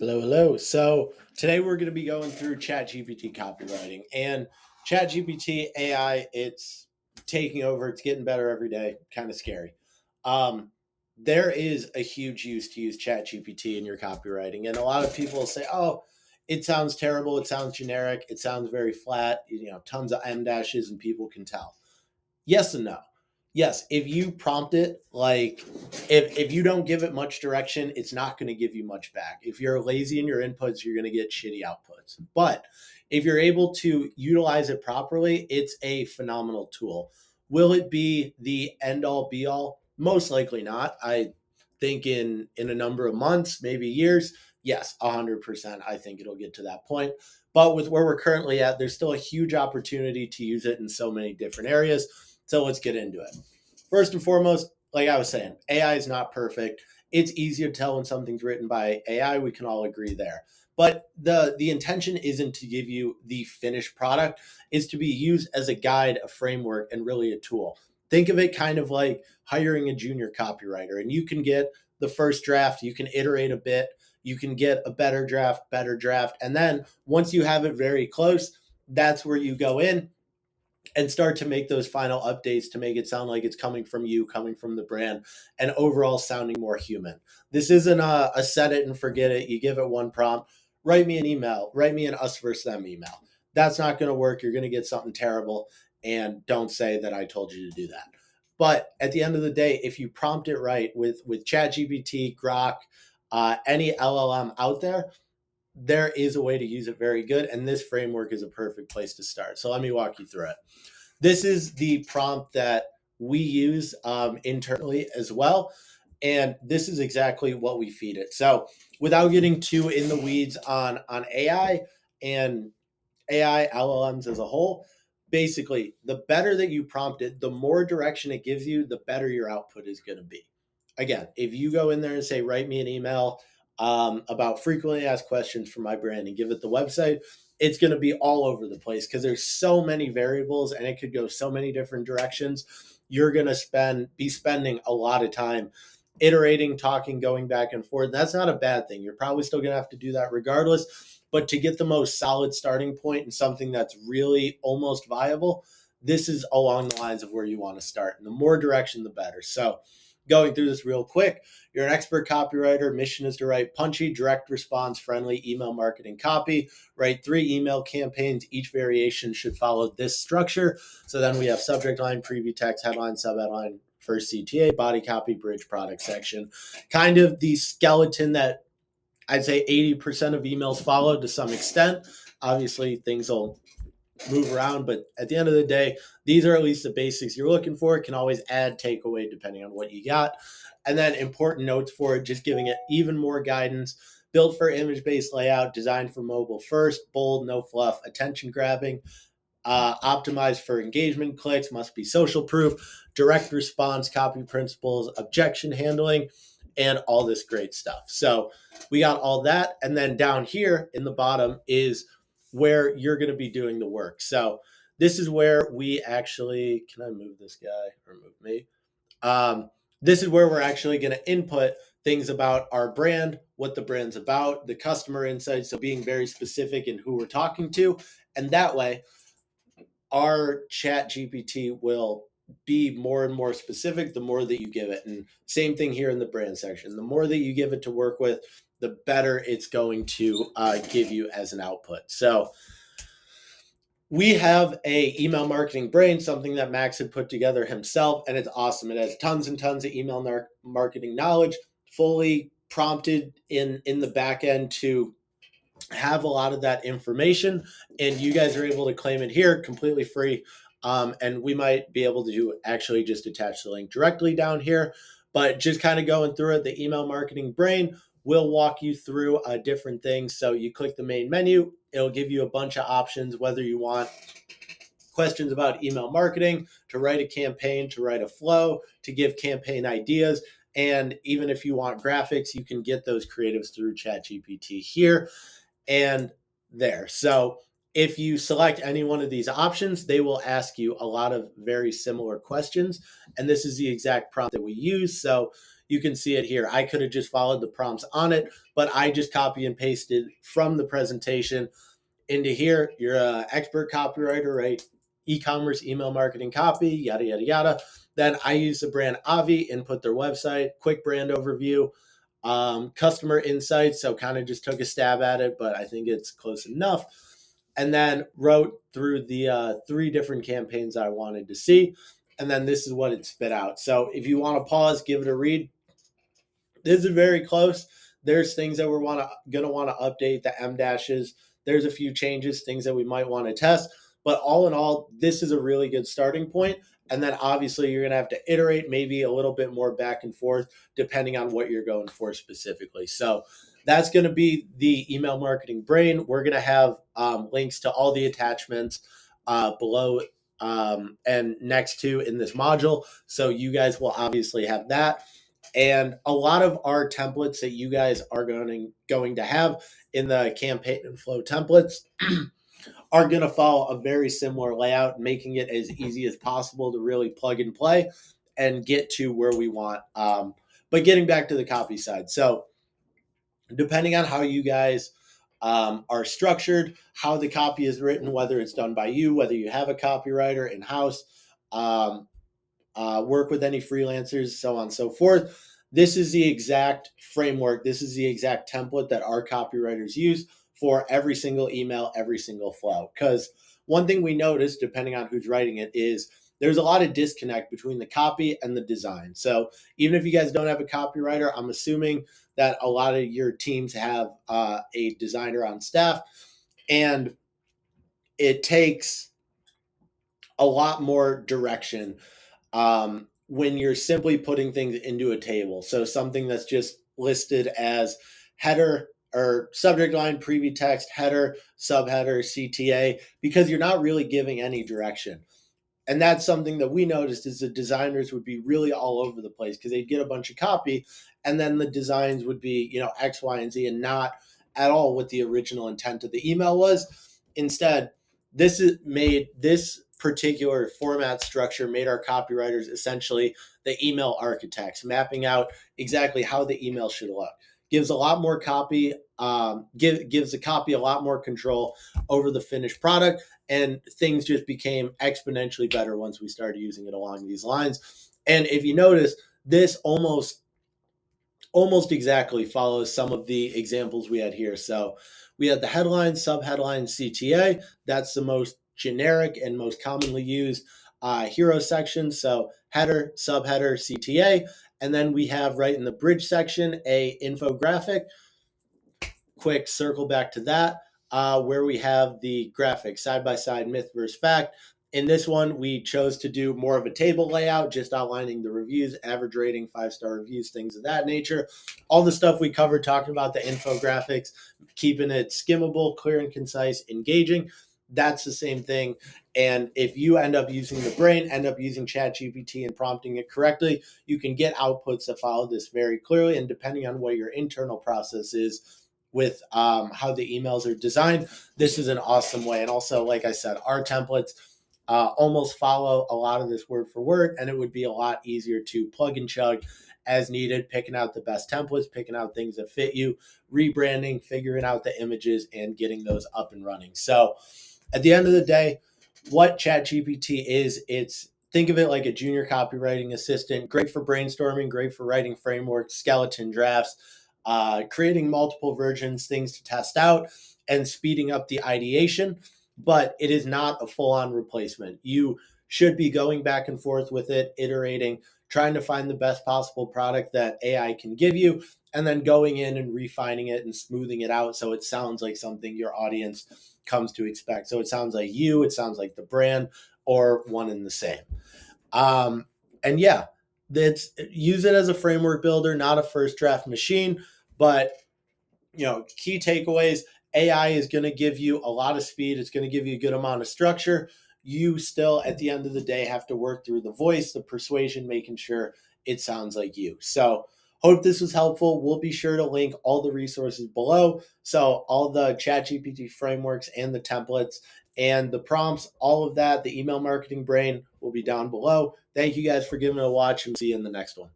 Hello, hello. So today we're going to be going through ChatGPT copywriting and ChatGPT AI. It's taking over. It's getting better every day. Kind of scary. Um, there is a huge use to use ChatGPT in your copywriting, and a lot of people say, "Oh, it sounds terrible. It sounds generic. It sounds very flat. Tons of M dashes, and people can tell." Yes and no. Yes, if you prompt it, like if you don't give it much direction, it's not going to give you much back. If you're lazy in your inputs, you're going to get shitty outputs. But if you're able to utilize it properly, it's a phenomenal tool. Will it be the end all be all? Most likely not. I think in a number of months, maybe years, yes, 100%. I think it'll get to that point. But with where we're currently at, there's still a huge opportunity to use it in so many different areas. So let's get into it. First and foremost, like I was saying, AI is not perfect. It's easy to tell when something's written by AI. We can all agree there. But the intention isn't to give you the finished product, it's to be used as a guide, a framework, and really a tool. Think of it kind of like hiring a junior copywriter, and you can get the first draft, you can iterate a bit, you can get a better draft. And then once you have it very close, that's where you go in and start to make those final updates to make it sound like it's coming from you, coming from the brand, and overall sounding more human. This isn't a set it and forget it. You give it one prompt, write me an email, write me an us versus them email. That's not going to work. You're going to get something terrible. And don't say that I told you to do that. But at the end of the day, if you prompt it right with ChatGPT, Grok, any LLM out there is a way to use it very good. And this framework is a perfect place to start. So let me walk you through it. This is the prompt that we use internally as well. And this is exactly what we feed it. So without getting too in the weeds on AI and AI LLMs as a whole, basically, the better that you prompt it, the more direction it gives you, the better your output is going to be. Again, if you go in there and say, write me an email about frequently asked questions for my brand and give it the website, it's going to be all over the place because there's so many variables and it could go so many different directions. You're going to be spending a lot of time iterating, talking, going back and forth. That's not a bad thing. You're probably still going to have to do that regardless. But to get the most solid starting point and something that's really almost viable, this is along the lines of where you want to start. And the more direction, the better. So going through this real quick, you're an expert copywriter. Mission is to write punchy, direct response, friendly email marketing copy. Write 3 email campaigns. Each variation should follow this structure. So then we have subject line, preview text, headline, subheadline, first CTA, body copy, bridge, product section. Kind of the skeleton that I'd say 80% of emails follow to some extent. Obviously, things will move around, but at the end of the day, these are at least the basics you're looking for. It can always add, take away, depending on what you got. And then important notes for it, just giving it even more guidance. Built for image-based layout, designed for mobile first, bold, no fluff, attention grabbing, optimized for engagement clicks, must be social proof, direct response, copy principles, objection handling, and all this great stuff. So we got all that. And then down here in the bottom is where you're going to be doing the work. So this is where we actually, can I move this guy or move me? This is where we're actually going to input things about our brand, what the brand's about, the customer insights. So being very specific in who we're talking to. And that way, our chat GPT will be more and more specific the more that you give it. And same thing here in the brand section. The more that you give it to work with, the better it's going to give you as an output. So we have a email marketing brain, something that Max had put together himself, and it's awesome. It has tons and tons of email marketing knowledge, fully prompted in the back end to have a lot of that information, and you guys are able to claim it here completely free. And we might be able to actually just attach the link directly down here, but just kind of going through it, the email marketing brain will walk you through different things. So you click the main menu, it'll give you a bunch of options, whether you want questions about email marketing, to write a campaign, to write a flow, to give campaign ideas. And even if you want graphics, you can get those creatives through ChatGPT here and there. So if you select any one of these options, they will ask you a lot of very similar questions. And this is the exact prompt that we use. So You can see it here. I could have just followed the prompts on it, but I just copy and pasted from the presentation into here. You're an expert copywriter, right? E-commerce, email marketing, copy, yada, yada, yada. Then I use the brand Avi, input their website, quick brand overview, customer insights. So kind of just took a stab at it, but I think it's close enough. And then wrote through the 3 different campaigns I wanted to see. And then this is what it spit out. So if you want to pause, give it a read. This is very close. There's things that we're going to want to update, the M dashes. There's a few changes, things that we might want to test. But all in all, this is a really good starting point. And then obviously you're going to have to iterate, maybe a little bit more back and forth, depending on what you're going for specifically. So that's going to be the email marketing brain. We're going to have links to all the attachments below and next to in this module. So you guys will obviously have that. And a lot of our templates that you guys are going to have in the campaign and flow templates are going to follow a very similar layout, making it as easy as possible to really plug and play and get to where we want. But getting back to the copy side. So depending on how you guys are structured, how the copy is written, whether it's done by you, whether you have a copywriter in-house, work with any freelancers, so on and so forth. This is the exact framework. This is the exact template that our copywriters use for every single email, every single flow. Because one thing we notice, depending on who's writing it, is there's a lot of disconnect between the copy and the design. So even if you guys don't have a copywriter, I'm assuming that a lot of your teams have a designer on staff, and it takes a lot more direction when you're simply putting things into a table. So something that's just listed as header or subject line, preview text, header, subheader, CTA, because you're not really giving any direction. And that's something that we noticed is the designers would be really all over the place because they'd get a bunch of copy and then the designs would be, X, Y, and Z and not at all what the original intent of the email was. Instead, this particular format structure made our copywriters essentially the email architects, mapping out exactly how the email should look. Gives a lot more copy, gives the copy a lot more control over the finished product, and things just became exponentially better once we started using it along these lines. And if you notice, this almost exactly follows some of the examples we had here. So we had the headline, subheadline, CTA. That's the most generic and most commonly used hero section. So header, subheader, CTA. And then we have right in the bridge section, a infographic. Quick circle back to that, where we have the graphic side-by-side myth versus fact. In this one, we chose to do more of a table layout, just outlining the reviews, average rating, 5-star reviews, things of that nature. All the stuff we covered, talking about the infographics, keeping it skimmable, clear and concise, engaging. That's the same thing. And if you end up using the brain, end up using ChatGPT and prompting it correctly, you can get outputs that follow this very clearly. And depending on what your internal process is, with how the emails are designed, this is an awesome way. And also, like I said, our templates almost follow a lot of this word for word, and it would be a lot easier to plug and chug as needed, picking out the best templates, picking out things that fit you, rebranding, figuring out the images, and getting those up and running. So at the end of the day, what ChatGPT is, think of it like a junior copywriting assistant, great for brainstorming, great for writing frameworks, skeleton drafts, creating multiple versions, things to test out, and speeding up the ideation. But it is not a full-on replacement. You should be going back and forth with it, iterating, trying to find the best possible product that AI can give you, and then going in and refining it and smoothing it out so it sounds like something your audience comes to expect. So it sounds like you, it sounds like the brand, or one and the same. And yeah, use it as a framework builder, not a first draft machine. But key takeaways: AI is going to give you a lot of speed. It's going to give you a good amount of structure. You still, at the end of the day, have to work through the voice, the persuasion, making sure it sounds like you. So hope this was helpful. We'll be sure to link all the resources below. So all the ChatGPT frameworks and the templates and the prompts, all of that, the email marketing brain will be down below. Thank you guys for giving it a watch, and see you in the next one.